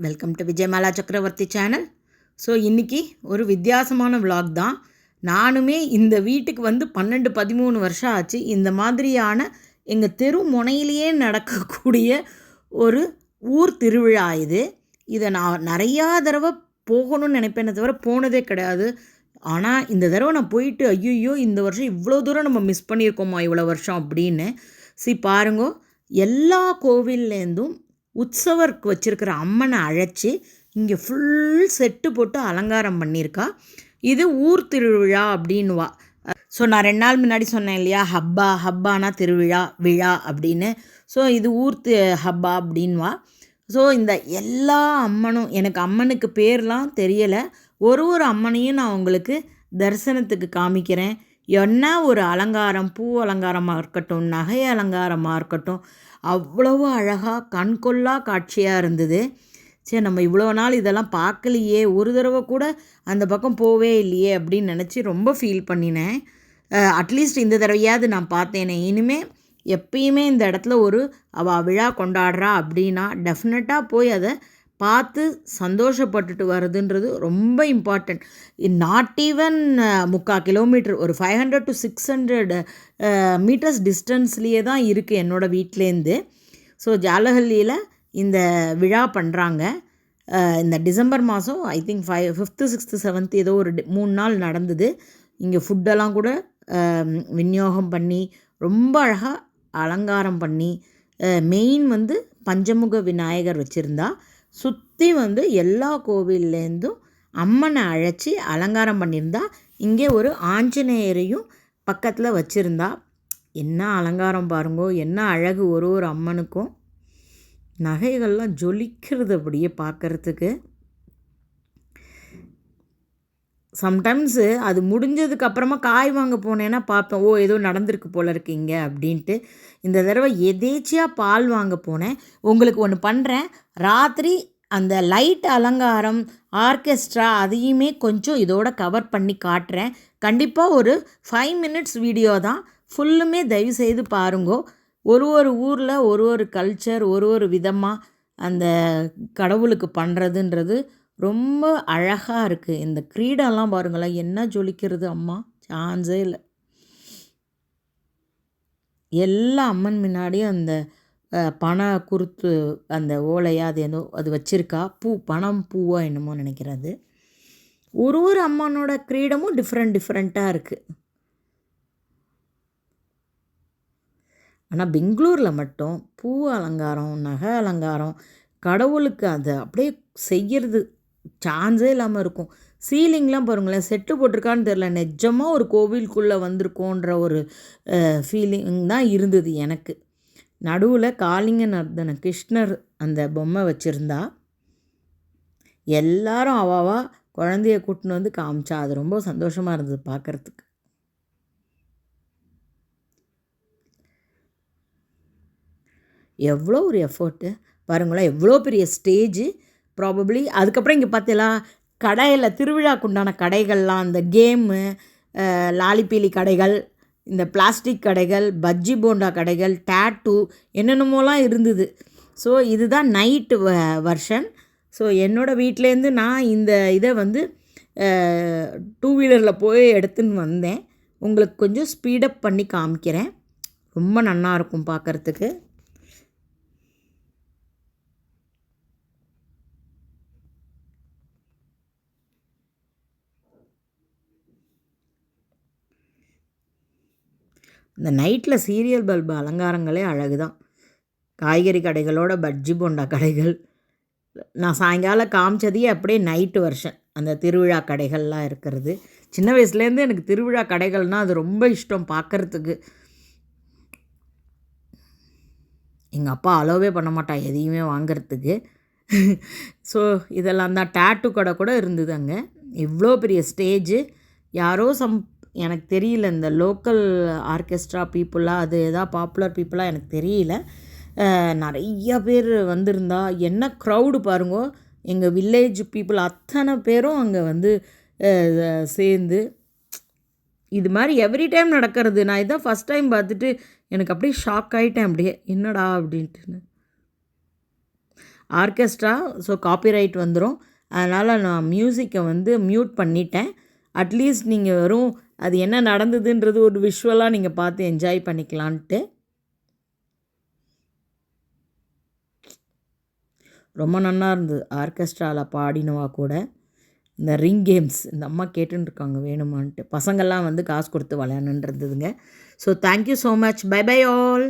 Welcome to Vijayamala சக்கரவர்த்தி channel. So இன்றைக்கி ஒரு வித்தியாசமான விலாக் தான். நானுமே இந்த வீட்டுக்கு வந்து 12-13 வருஷம் ஆச்சு. இந்த மாதிரியான எங்கள் தெரு முனையிலேயே நடக்கக்கூடிய ஒரு ஊர் திருவிழா இது. இதை நான் நிறையா தடவை போகணும்னு நினைப்பேனே தவிர போனதே கிடையாது. ஆனால் இந்த தடவை நான் போயிட்டு ஐயோ இந்த வருஷம் இவ்வளோ தூரம் நம்ம மிஸ் பண்ணியிருக்கோமா இவ்வளோ வருஷம் அப்படின்னு. பாருங்கோ, எல்லா கோவில்லேருந்தும் உற்சவருக்கு வச்சுருக்கிற அம்மனை அழைச்சி இங்கே ஃபுல் செட்டு போட்டு அலங்காரம் பண்ணியிருக்கா. இது ஊர் திருவிழா அப்படின்வா. ஸோ நான் 2 நாள் முன்னாடி சொன்னேன் இல்லையா, ஹப்பானா திருவிழா விழா அப்படின்னு. ஸோ இது ஊர் ஹப்பா அப்படின்வா. ஸோ இந்த எல்லா அம்மனும், எனக்கு அம்மனுக்கு பேர்லாம் தெரியலை, ஒரு அம்மனையும் நான் உங்களுக்கு தரிசனத்துக்கு காமிக்கிறேன். என்ன ஒரு அலங்காரம், பூ அலங்காரமாக இருக்கட்டும், நகை அலங்காரமாக இருக்கட்டும், அவ்வளவு அழகாக கண்கொள்ளா காட்சியாக இருந்தது. சரி, நம்ம இவ்வளோ நாள் இதெல்லாம் பார்க்கலையே, ஒரு தடவை கூட அந்த பக்கம் போவே இல்லையே அப்படின்னு நினச்சி ரொம்ப ஃபீல் பண்ணினேன். அட்லீஸ்ட் இந்த தடவையாவது நான் பார்த்தேனே. இனிமேல் எப்பயுமே இந்த இடத்துல அவள் விழா கொண்டாடுறா அப்படின்னா டெஃபினட்டாக போய் அதை பார்த்து சந்தோஷப்பட்டுட்டு வருதுன்றது ரொம்ப இம்பார்ட்டண்ட். நாட் ஈவன் 3/4 கிலோமீட்டர், ஒரு 500 to 600 மீட்டர்ஸ் டிஸ்டன்ஸ்லேயே தான் இருக்குது என்னோடய வீட்டிலேருந்து. ஸோ ஜாலஹள்ளியில் இந்த விழா பண்ணுறாங்க. இந்த டிசம்பர் மாதம் I think 5th 6th 7th ஏதோ ஒரு 3 நாள் நடந்தது. இங்கே ஃபுட்டெல்லாம் கூட விநியோகம் பண்ணி ரொம்ப அழகாக அலங்காரம் பண்ணி, மெயின் வந்து பஞ்சமுக விநாயகர் வச்சுருந்தா. சுற்றி வந்து எல்லா கோவில்லேருந்தும் அம்மனை அழைச்சி அலங்காரம் பண்ணியிருந்தா. இங்கே ஒரு ஆஞ்சநேயரையும் பக்கத்தில் வச்சுருந்தா. என்ன அலங்காரம் பாருங்கோ, என்ன அழகு ஒரு அம்மனுக்கும். நகைகள்லாம் ஜொலிக்கிறது அப்படியே பார்க்குறதுக்கு. சம்டைம்ஸு அது முடிஞ்சதுக்கப்புறமா காய் வாங்க போனேன்னா பார்ப்பேன், ஏதோ நடந்திருக்கு போல இருக்கீங்க அப்படின்ட்டு. இந்த தடவை எதேச்சியாக பால் வாங்க போனேன். உங்களுக்கு ஒன்று பண்ணுறேன், ராத்திரி அந்த லைட் அலங்காரம், ஆர்கெஸ்ட்ரா அதையுமே கொஞ்சம் இதோட கவர் பண்ணி காட்டுறேன். கண்டிப்பாக ஒரு 5 minutes வீடியோ தான், ஃபுல்லுமே தயவுசெய்து பாருங்கோ. ஒரு ஊரில் ஒரு கல்ச்சர், ஒரு விதமாக அந்த கடவுளுக்கு பண்ணுறதுன்றது ரொம்ப அழகாக இருக்குது. இந்த கிரீடெல்லாம் பாருங்களேன், என்ன ஜொலிக்கிறது அம்மா, சான்ஸே இல்லை. எல்லா அம்மன் முன்னாடியும் அந்த பனை குருத்து, அந்த ஓலையாக அது ஏதோ அது வச்சுருக்கா. பணம் பூவா என்னமோ நினைக்கிறது. ஒரு அம்மனோட கிரீடமும் டிஃப்ரெண்ட்டாக இருக்குது. ஆனால் பெங்களூரில் மட்டும் பூ அலங்காரம், நகை அலங்காரம், கடவுளுக்கு அதை அப்படியே செய்கிறது சான்ஸே இல்லாமல் இருக்கும். சீலிங்லாம் பாருங்களேன், செட்டு போட்டிருக்கான்னு தெரில, நிஜமாக ஒரு கோவிலுக்குள்ளே வந்திருக்கோன்ற ஒரு ஃபீலிங் தான் இருந்தது எனக்கு. நடுவில் காளிங்க நர்தன கிருஷ்ணர் அந்த பொம்மை வச்சுருந்தா. எல்லாரும் அவாவா குழந்தைய கூட்டின்னு வந்து காமிச்சா. அது ரொம்ப சந்தோஷமாக இருந்தது பார்க்குறதுக்கு. எவ்வளோ ஒரு எஃபர்ட்டு பாருங்களேன், எவ்வளோ பெரிய ஸ்டேஜு. ப்ராபப்ளி அதுக்கப்புறம் இங்கே பார்த்தீங்களா, கடையில் திருவிழாக்கு உண்டான கடைகள்லாம், அந்த கேமு, லாலிபீலி கடைகள், இந்த பிளாஸ்டிக் கடைகள், பஜ்ஜி போண்டா கடைகள், டேட்டூ, என்னென்னமோலாம் இருந்தது. ஸோ இதுதான் நைட்டு வெர்ஷன். ஸோ என்னோடய வீட்டிலேருந்து நான் இந்த இதை வந்து 2 வீலரில் போய் எடுத்துன்னு வந்தேன். உங்களுக்கு கொஞ்சம் ஸ்பீடப் பண்ணி காமிக்கிறேன். ரொம்ப நல்லாயிருக்கும் பார்க்குறதுக்கு. இந்த நைட்டில் சீரியல் பல்பு அலங்காரங்களே அழகு தான். காய்கறி கடைகளோட பஜ்ஜி போண்டா கடைகள். நான் சாயங்காலம் காமிச்சதையே அப்படியே நைட்டு வருஷன் அந்த திருவிழா கடைகள்லாம் இருக்கிறது. சின்ன வயசுலேருந்து எனக்கு திருவிழா கடைகள்னால் அது ரொம்ப இஷ்டம் பார்க்குறதுக்கு. எங்கள் அப்பா அலோவே பண்ண மாட்டான் எதையுமே வாங்கிறதுக்கு. ஸோ இதெல்லாம் தான். டேட்டு கடை கூட இருந்தது அங்கே. இவ்வளோ பெரிய ஸ்டேஜு. யாரோ எனக்கு தெரியல, இந்த லோக்கல் ஆர்கெஸ்ட்ரா பீப்புளாக, அது எதாவது பாப்புலர் பீப்புளாக எனக்கு தெரியல. நிறைய பேர் வந்திருந்தா. என்ன க்ரௌடு பாருங்கோ. எங்கள் வில்லேஜ் பீப்புள் அத்தனை பேரும் அங்கே வந்து சேர்ந்து இது மாதிரி எவ்ரி டைம் நடக்கிறது. நான் இதான் ஃபஸ்ட் டைம் பார்த்துட்டு எனக்கு அப்படியே ஷாக் ஆகிட்டேன். அப்படியே என்னடா அப்படின்ட்டுன்னு. ஆர்கெஸ்ட்ரா, ஸோ காப்பிரைட் வந்துடும். அதனால் நான் மியூசிக்கை வந்து மியூட் பண்ணிட்டேன். அட்லீஸ்ட் நீங்கள் வெறும் அது என்ன நடந்ததுன்றது ஒரு விஷுவலாக நீங்கள் பார்த்து என்ஜாய் பண்ணிக்கலான்ட்டு. ரொம்ப நல்லா இருந்தது ஆர்கெஸ்ட்ராவில் பாடினவா கூட. இந்த ரிங் கேம்ஸ் இந்த அம்மா கேட்டுன்னு இருக்காங்க வேணுமான்ட்டு. பசங்கள்லாம் வந்து காசு கொடுத்து விளையாண்டுருந்ததுங்க. So thank you so much. Bye bye all.